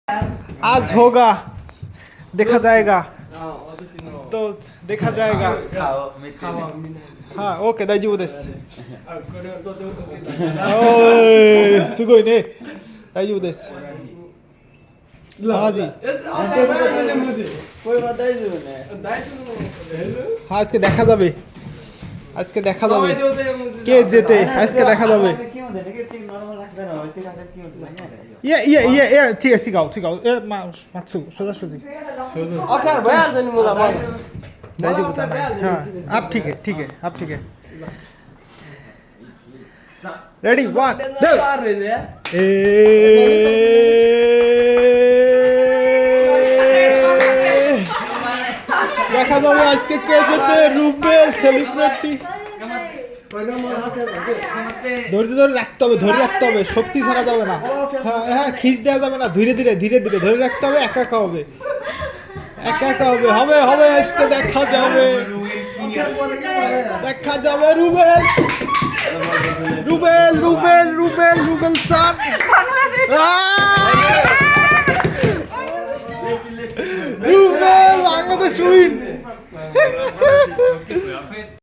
आज होगा देखा जाएगा तो देखा जाएगा हाँ ओके大丈夫ですおいすごいね大丈夫ですहाँ जी हाँ इसके देखा जाबे আজকে দেখা যাবে কে জেতে আজকে দেখা যাবে ইয়ে ঠিক আছে চিগাও এ মাছু সোজাসুজি अठार भइहाल्छ नि मलाई दाइजो बुता हाँ आप ठीक है आप ठीक है रेडी 1 2 দেখা যাবে আজকে কে জেতে রুবেল সেলিব্রিটি ধৈর্য ধরে রাখতে হবে শক্তি ছাড়া যাবে না হ্যাঁ খিচ দেওয়া যাবে না ধীরে ধীরে ধরে রাখতে হবে একা হবে হবে আজকে দেখা যাবে রুবেল সান